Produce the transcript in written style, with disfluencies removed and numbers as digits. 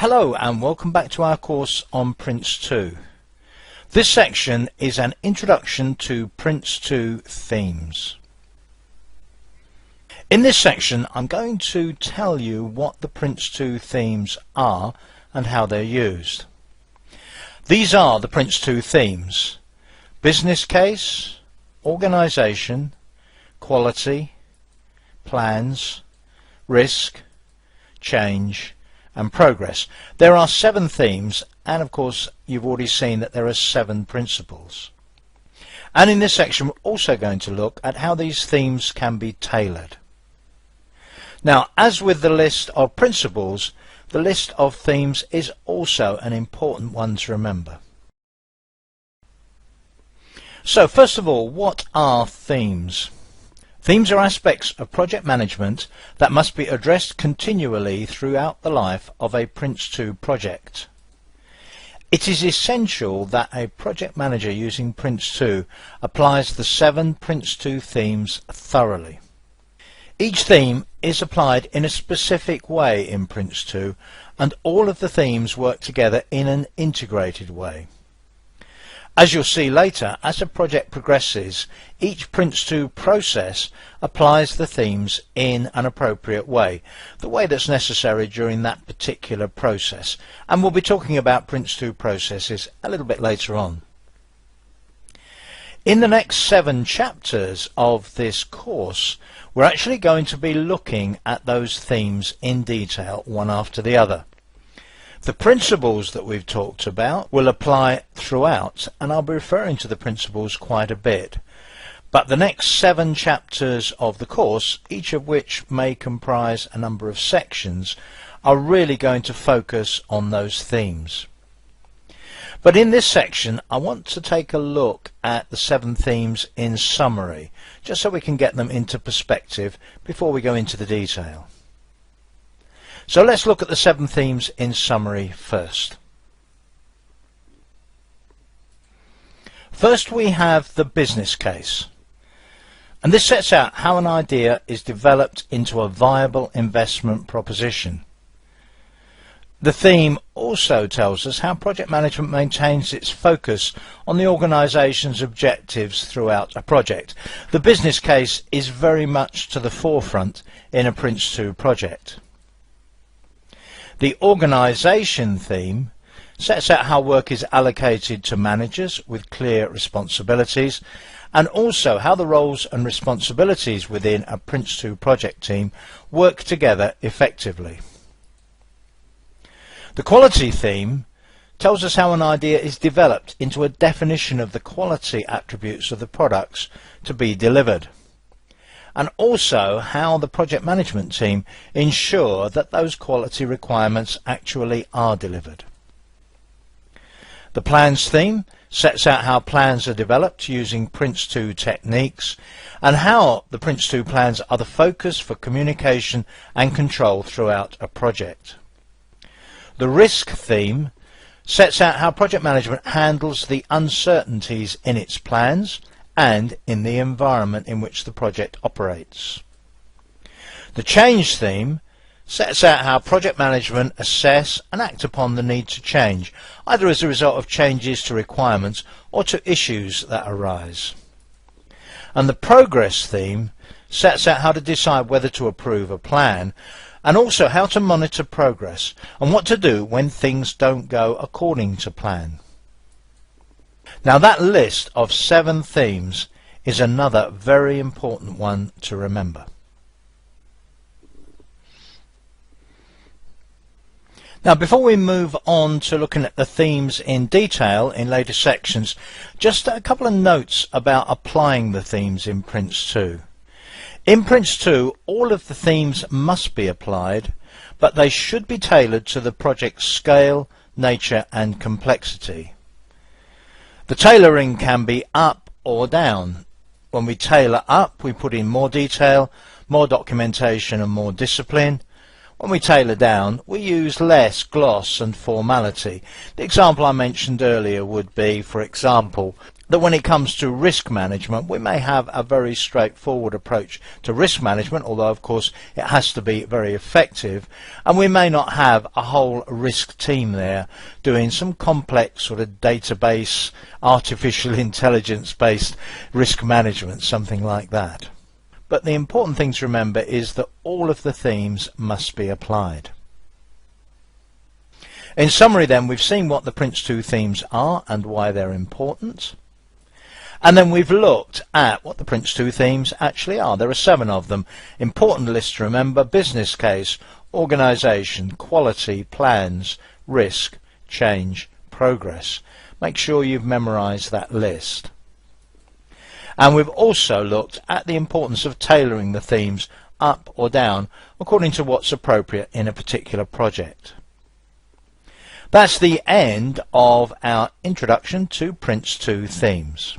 Hello and welcome back to our course on Prince2. This section is an introduction to Prince2 themes. In this section I'm going to tell you what the Prince2 themes are and how they're used. These are the Prince2 themes: business case, organisation, quality, plans, risk, change and progress. There are 7 themes, and of course you've already seen that there are 7 principles. And in this section we're also going to look at how these themes can be tailored. Now, as with the list of principles, the list of themes is also an important one to remember. So first of all, what are themes? Themes are aspects of project management that must be addressed continually throughout the life of a Prince2 project. It is essential that a project manager using Prince2 applies the 7 Prince2 themes thoroughly. Each theme is applied in a specific way in Prince2, and all of the themes work together in an integrated way. As you'll see later, as a project progresses, each Prince2 process applies the themes in an appropriate way, the way that's necessary during that particular process. And we'll be talking about Prince2 processes a little bit later on. In the next 7 chapters of this course, we're actually going to be looking at those themes in detail, one after the other. The principles that we've talked about will apply throughout, and I'll be referring to the principles quite a bit. But the next 7 chapters of the course, each of which may comprise a number of sections, are really going to focus on those themes. But in this section I want to take a look at the 7 themes in summary, just so we can get them into perspective before we go into the detail. So let's look at the 7 themes in summary first. First we have the business case, and this sets out how an idea is developed into a viable investment proposition. The theme also tells us how project management maintains its focus on the organisation's objectives throughout a project. The business case is very much to the forefront in a Prince2 project. The organisation theme sets out how work is allocated to managers with clear responsibilities, and also how the roles and responsibilities within a Prince2 project team work together effectively. The quality theme tells us how an idea is developed into a definition of the quality attributes of the products to be delivered, and also how the project management team ensure that those quality requirements actually are delivered. The plans theme sets out how plans are developed using Prince2 techniques, and how the Prince2 plans are the focus for communication and control throughout a project. The risk theme sets out how project management handles the uncertainties in its plans and in the environment in which the project operates. The change theme sets out how project management assess and act upon the need to change, either as a result of changes to requirements or to issues that arise. And the progress theme sets out how to decide whether to approve a plan, and also how to monitor progress and what to do when things don't go according to plan. Now, that list of 7 themes is another very important one to remember. Now, before we move on to looking at the themes in detail in later sections, just a couple of notes about applying the themes in Prince2. In Prince2, all of the themes must be applied, but they should be tailored to the project's scale, nature and complexity. The tailoring can be up or down. When we tailor up, we put in more detail, more documentation and more discipline. When we tailor down, we use less gloss and formality. The example I mentioned earlier would be, for example, that when it comes to risk management, we may have a very straightforward approach to risk management, although of course it has to be very effective, and we may not have a whole risk team there doing some complex sort of database, artificial intelligence based risk management, something like that. But the important thing to remember is that all of the themes must be applied. In summary then, we've seen what the Prince2 themes are and why they're important. And then we've looked at what the Prince2 themes actually are. There are 7 of them. Important list to remember: business case, organisation, quality, plans, risk, change, progress. Make sure you've memorised that list. And we've also looked at the importance of tailoring the themes up or down according to what's appropriate in a particular project. That's the end of our introduction to Prince2 themes.